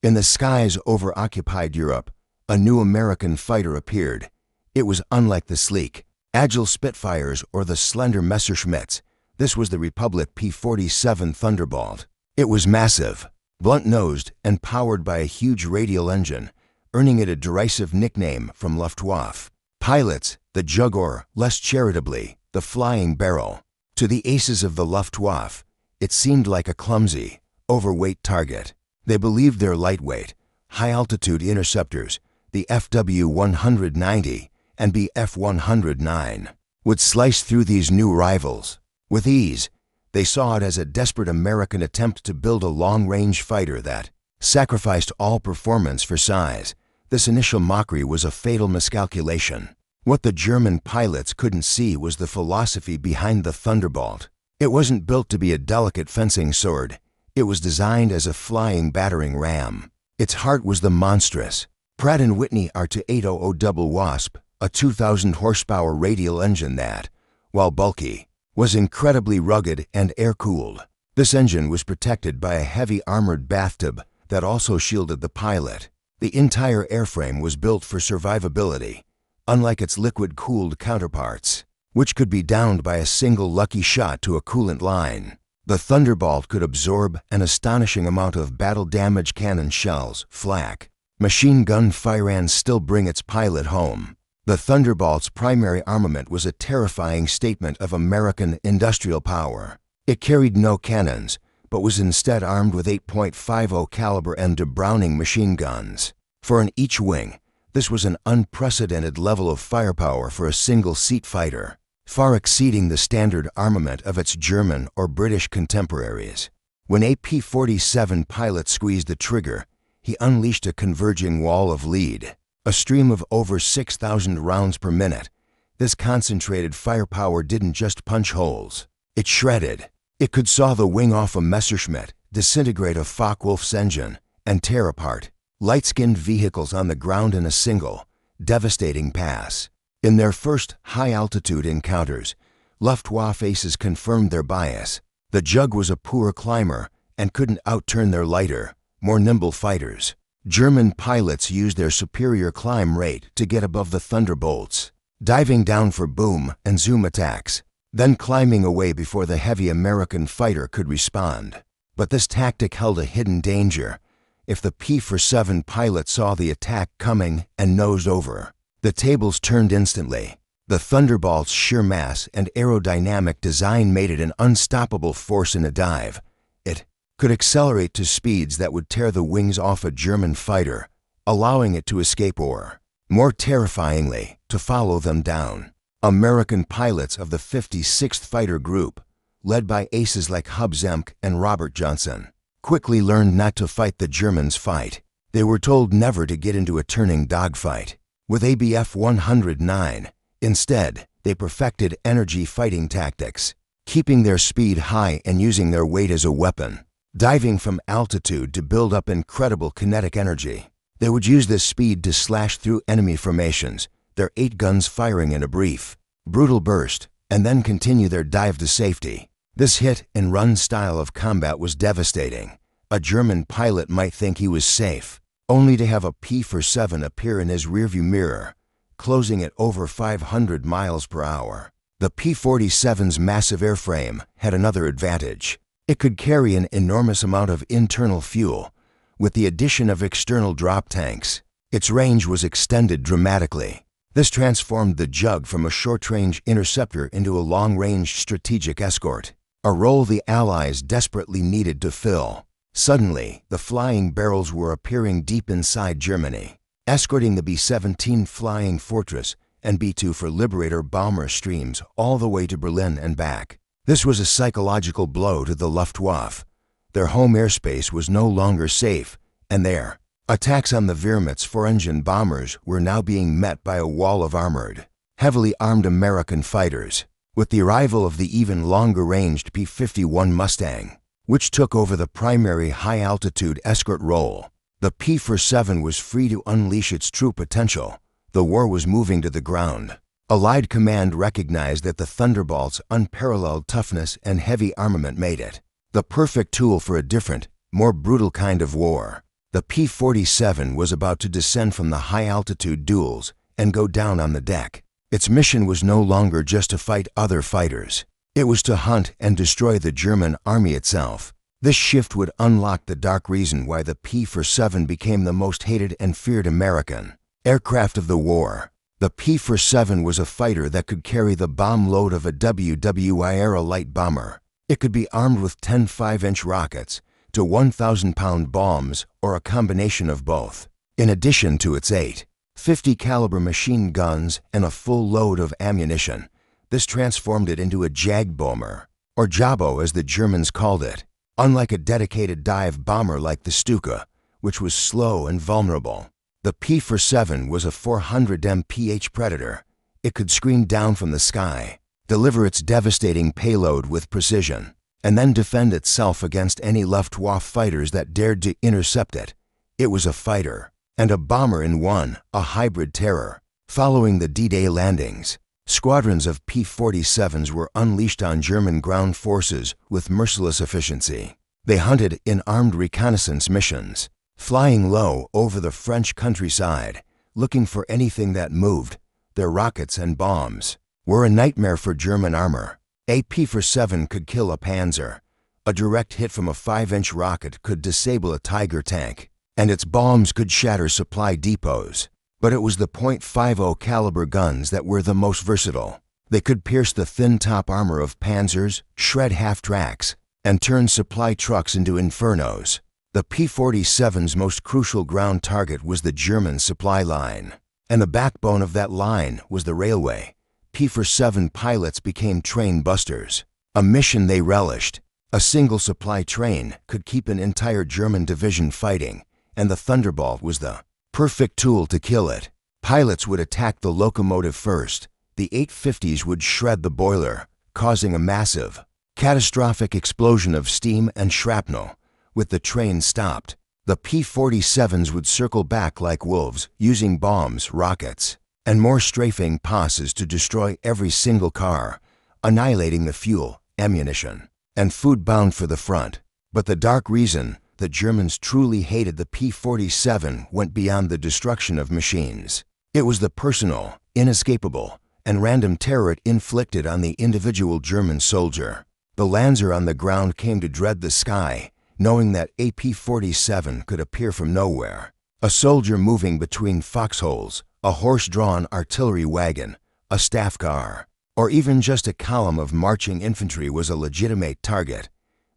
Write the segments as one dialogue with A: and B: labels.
A: In the skies over occupied Europe, a new American fighter appeared. It was unlike the sleek, agile Spitfires or the slender Messerschmitts. This was the Republic P-47 Thunderbolt. It was massive, blunt-nosed, and powered by a huge radial engine, earning it a derisive nickname from Luftwaffe pilots, the Jug, or, less charitably, the Flying Barrel. To the aces of the Luftwaffe, it seemed like a clumsy, overweight target. They believed their lightweight, high-altitude interceptors, the FW-190 and Bf-109, would slice through these new rivals. With ease, they saw it as a desperate American attempt to build a long-range fighter that sacrificed all performance for size. This initial mockery was a fatal miscalculation. What the German pilots couldn't see was the philosophy behind the Thunderbolt. It wasn't built to be a delicate fencing sword. It was designed as a flying battering ram. Its heart was the monstrous Pratt & Whitney R2800 Double Wasp, a 2,000 horsepower radial engine that, while bulky, was incredibly rugged and air-cooled. This engine was protected by a heavy armored bathtub that also shielded the pilot. The entire airframe was built for survivability, unlike its liquid-cooled counterparts, which could be downed by a single lucky shot to a coolant line. The Thunderbolt could absorb an astonishing amount of battle-damage cannon shells, flak, machine gun fire, and still bring its pilot home. The Thunderbolt's primary armament was a terrifying statement of American industrial power. It carried no cannons, but was instead armed with 8.50 caliber and Browning machine guns. For an each wing, this was an unprecedented level of firepower for a single-seat fighter, far exceeding the standard armament of its German or British contemporaries. When a P-47 pilot squeezed the trigger, he unleashed a converging wall of lead, a stream of over 6,000 rounds per minute. This concentrated firepower didn't just punch holes, it shredded. It could saw the wing off a Messerschmitt, disintegrate a Focke-Wulf's engine, and tear apart light-skinned vehicles on the ground in a single, devastating pass. In their first high-altitude encounters, Luftwaffe aces confirmed their bias. The Jug was a poor climber and couldn't outturn their lighter, more nimble fighters. German pilots used their superior climb rate to get above the Thunderbolts, diving down for boom and zoom attacks, then climbing away before the heavy American fighter could respond. But this tactic held a hidden danger. If the P-47 pilot saw the attack coming and nosed over, the tables turned instantly. The Thunderbolt's sheer mass and aerodynamic design made it an unstoppable force in a dive. It could accelerate to speeds that would tear the wings off a German fighter, allowing it to escape or, more terrifyingly, to follow them down. American pilots of the 56th Fighter Group, led by aces like Hub Zemke and Robert Johnson, quickly learned not to fight the Germans' fight. They were told never to get into a turning dogfight with Bf-109. Instead, they perfected energy fighting tactics, keeping their speed high and using their weight as a weapon, diving from altitude to build up incredible kinetic energy. They would use this speed to slash through enemy formations, their 8 guns firing in a brief, brutal burst, and then continue their dive to safety. This hit-and-run style of combat was devastating. A German pilot might think he was safe, only to have a P-47 appear in his rearview mirror, closing at over 500 miles per hour. The P-47's massive airframe had another advantage. It could carry an enormous amount of internal fuel. With the addition of external drop tanks, its range was extended dramatically. This transformed the Jug from a short-range interceptor into a long-range strategic escort, a role the Allies desperately needed to fill. Suddenly, the flying barrels were appearing deep inside Germany, escorting the B-17 Flying Fortress and B-2 for Liberator bomber streams all the way to Berlin and back. This was a psychological blow to the Luftwaffe. Their home airspace was no longer safe, and their attacks on the Wehrmacht's 4-engine bombers were now being met by a wall of armored, heavily armed American fighters. With the arrival of the even longer-ranged P-51 Mustang, which took over the primary high-altitude escort role, the P-47 was free to unleash its true potential. The war was moving to the ground. Allied command recognized that the Thunderbolt's unparalleled toughness and heavy armament made it the perfect tool for a different, more brutal kind of war. The P-47 was about to descend from the high-altitude duels and go down on the deck. Its mission was no longer just to fight other fighters. It was to hunt and destroy the German army itself. This shift would unlock the dark reason why the P-47 became the most hated and feared American aircraft of the war. The P-47 was a fighter that could carry the bomb load of a WWII-era light bomber. It could be armed with 10 5-inch rockets to 1,000-pound bombs or a combination of both. In addition to its 8.50 caliber machine guns and a full load of ammunition, this transformed it into a Jagbomber, or Jabo as the Germans called it. Unlike a dedicated dive bomber like the Stuka, which was slow and vulnerable, the P-47 was a 400 mph Predator. It could screen down from the sky, deliver its devastating payload with precision, and then defend itself against any Luftwaffe fighters that dared to intercept it. It was a fighter and a bomber in one, a hybrid terror. Following the D-Day landings, squadrons of P-47s were unleashed on German ground forces with merciless efficiency. They hunted in armed reconnaissance missions, flying low over the French countryside, looking for anything that moved. Their rockets and bombs were a nightmare for German armor. A P-47 could kill a Panzer. A direct hit from a 5-inch rocket could disable a Tiger tank, and its bombs could shatter supply depots. But it was the .50 caliber guns that were the most versatile. They could pierce the thin top armor of Panzers, shred half-tracks, and turn supply trucks into infernos. The P-47's most crucial ground target was the German supply line, and the backbone of that line was the railway. P-47 pilots became train busters, a mission they relished. A single supply train could keep an entire German division fighting, and the Thunderbolt was the perfect tool to kill it. Pilots would attack the locomotive first. The 850s would shred the boiler, causing a massive, catastrophic explosion of steam and shrapnel. With the train stopped, the P-47s would circle back like wolves, using bombs, rockets, and more strafing passes to destroy every single car, annihilating the fuel, ammunition, and food bound for the front. But the dark reason the Germans truly hated the P-47 went beyond the destruction of machines. It was the personal, inescapable, and random terror it inflicted on the individual German soldier. The Lanzer on the ground came to dread the sky, knowing that a P-47 could appear from nowhere. A soldier moving between foxholes, a horse-drawn artillery wagon, a staff car, or even just a column of marching infantry was a legitimate target.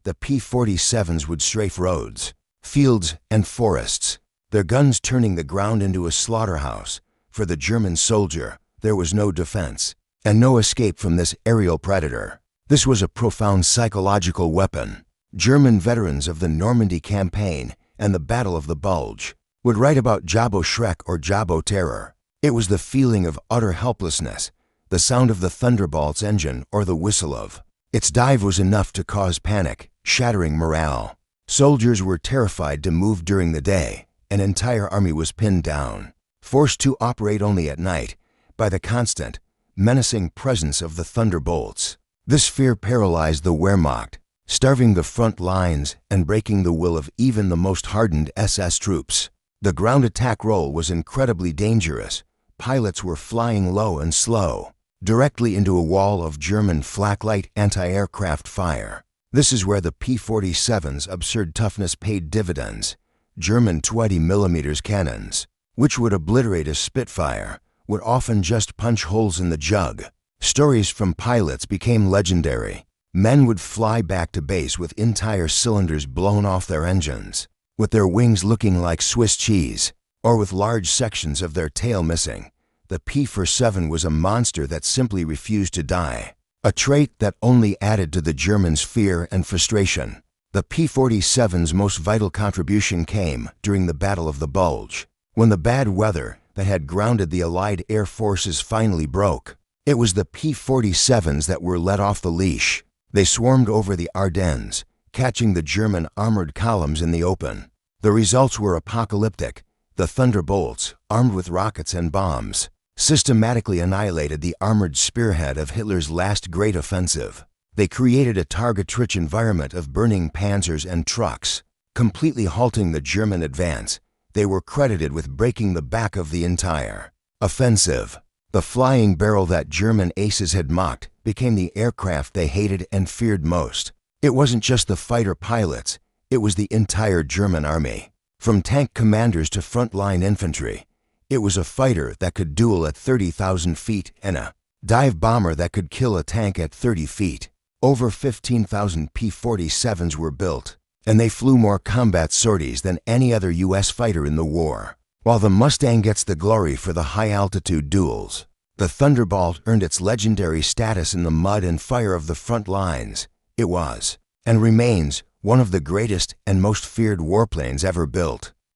A: The P-47s would strafe roads, fields, and forests, their guns turning the ground into a slaughterhouse. For the German soldier, there was no defense and no escape from this aerial predator. This was a profound psychological weapon. German veterans of the Normandy campaign and the Battle of the Bulge would write about Jabo Schreck or Jabo Terror. It was the feeling of utter helplessness, the sound of the Thunderbolt's engine or the whistle of its dive was enough to cause panic, shattering morale. Soldiers were terrified to move during the day. An entire army was pinned down, forced to operate only at night by the constant, menacing presence of the Thunderbolts. This fear paralyzed the Wehrmacht, starving the front lines and breaking the will of even the most hardened SS troops. The ground attack role was incredibly dangerous. Pilots were flying low and slow, directly into a wall of German flak-light anti-aircraft fire. This is where the P-47's absurd toughness paid dividends. German 20mm cannons, which would obliterate a Spitfire, would often just punch holes in the jug. Stories from pilots became legendary. Men would fly back to base with entire cylinders blown off their engines, with their wings looking like Swiss cheese, or with large sections of their tail missing. The P-47 was a monster that simply refused to die, a trait that only added to the Germans' fear and frustration. The P-47's most vital contribution came during the Battle of the Bulge, when the bad weather that had grounded the Allied air forces finally broke. It was the P-47s that were let off the leash. They swarmed over the Ardennes, catching the German armored columns in the open. The results were apocalyptic. The Thunderbolts, armed with rockets and bombs, systematically annihilated the armored spearhead of Hitler's last great offensive. They created a target-rich environment of burning panzers and trucks, completely halting the German advance. They were credited with breaking the back of the entire offensive. The flying barrel that German aces had mocked became the aircraft they hated and feared most. It wasn't just the fighter pilots, it was the entire German army. From tank commanders to frontline infantry, it was a fighter that could duel at 30,000 feet and a dive bomber that could kill a tank at 30 feet. Over 15,000 P-47s were built, and they flew more combat sorties than any other U.S. fighter in the war. While the Mustang gets the glory for the high-altitude duels, the Thunderbolt earned its legendary status in the mud and fire of the front lines. It was, and remains, one of the greatest and most feared warplanes ever built.